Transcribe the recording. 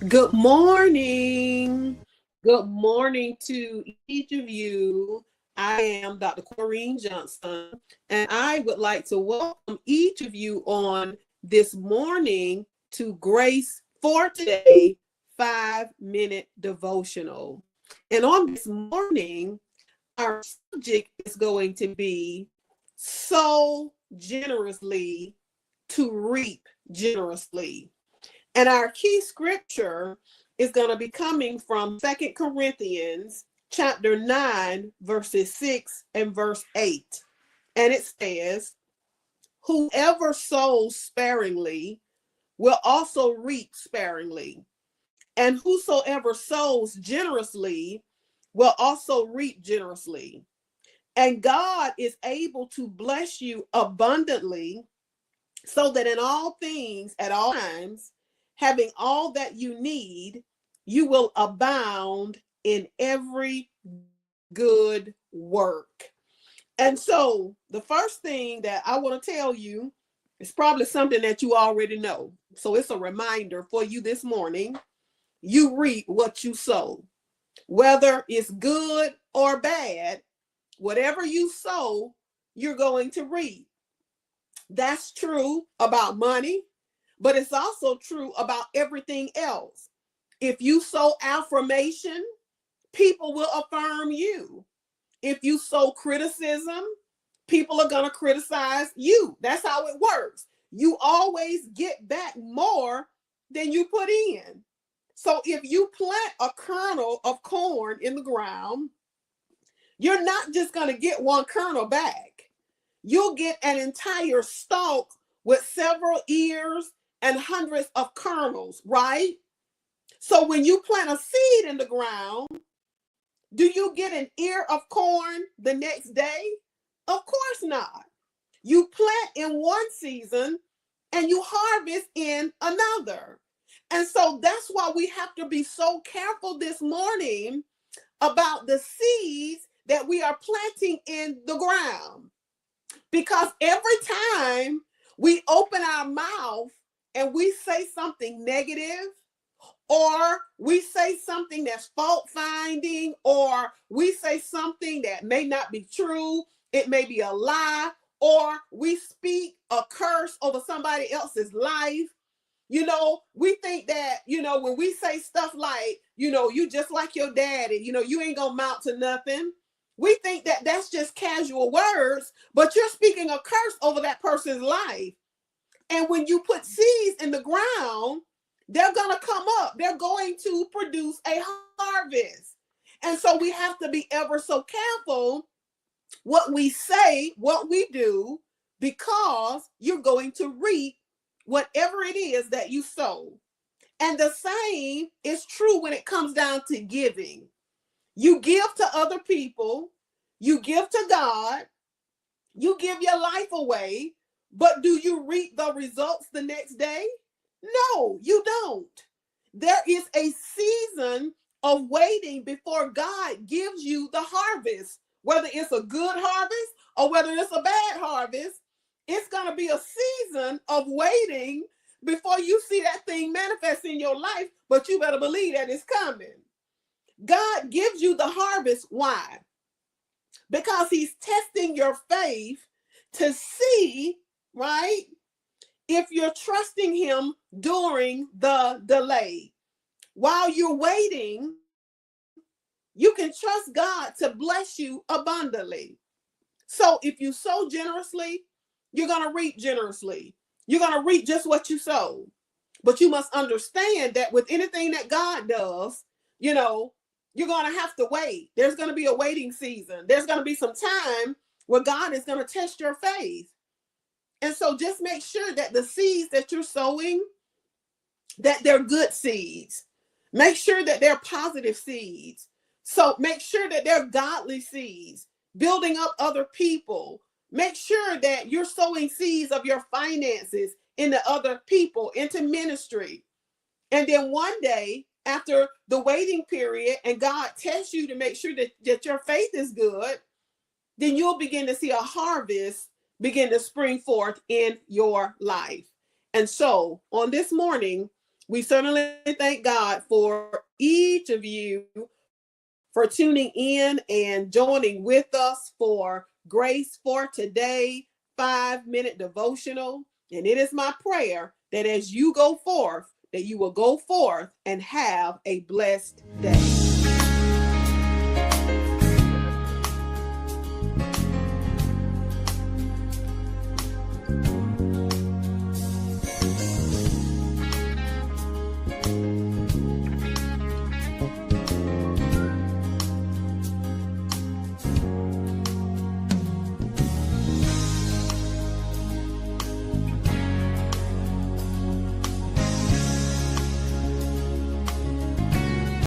Good morning. Good morning to each of you. I am Dr. Corrine Johnson, and I would like to welcome each of you on this morning to Grace for Today 5-Minute Devotional. And on this morning, our subject is going to be sow generously to reap generously. And our key scripture is going to be coming from 2 Corinthians chapter 9, verses 6 and verse 8. And it says, whoever sows sparingly will also reap sparingly. And whosoever sows generously will also reap generously. And God is able to bless you abundantly so that in all things, at all times, having all that you need, you will abound in every good work. And so the first thing that I want to tell you is probably something that you already know. So it's a reminder for you this morning. You reap what you sow. Whether it's good or bad, whatever you sow, you're going to reap. That's true about money, but it's also true about everything else. If you sow affirmation, people will affirm you. If you sow criticism, people are going to criticize you. That's how it works. You always get back more than you put in. So if you plant a kernel of corn in the ground, you're not just going to get one kernel back. You'll get an entire stalk with several ears and hundreds of kernels, right? So when you plant a seed in the ground, do you get an ear of corn the next day? Of course not. You plant in one season and you harvest in another. And so that's why we have to be so careful this morning about the seeds that we are planting in the ground. Because every time we open our mouth and we say something negative, or we say something that's fault finding, or we say something that may not be true, it may be a lie, or we speak a curse over somebody else's life. We think that, when we say stuff like, you just like your daddy, you ain't gonna amount to nothing. We think that that's just casual words, but you're speaking a curse over that person's life. And when you put seeds in the ground, they're going to come up. They're going to produce a harvest. And so we have to be ever so careful what we say, what we do, because you're going to reap whatever it is that you sow. And the same is true when it comes down to giving. You give to other people, you give to God, you give your life away, but do you reap the results the next day? No, you don't. There is a season of waiting before God gives you the harvest. Whether it's a good harvest or whether it's a bad harvest, it's going to be a season of waiting before you see that thing manifest in your life, but you better believe that it's coming. God gives you the harvest. Why? Because he's testing your faith to see, right, if you're trusting him during the delay. While you're waiting, you can trust God to bless you abundantly. So if you sow generously, you're going to reap generously. You're going to reap just what you sow. But you must understand that with anything that God does, you know, you're going to have to wait. There's going to be a waiting season. There's going to be some time where God is going to test your faith. And so just make sure that the seeds that you're sowing, that they're good seeds. Make sure that they're positive seeds. So make sure that they're godly seeds, building up other people. Make sure that you're sowing seeds of your finances into other people, into ministry. And then one day, after the waiting period, and God tests you to make sure that your faith is good, then you'll begin to see a harvest begin to spring forth in your life. And so on this morning, we certainly thank God for each of you for tuning in and joining with us for Grace for Today 5-minute devotional. And it is my prayer that as you go forth, that you will go forth and have a blessed day.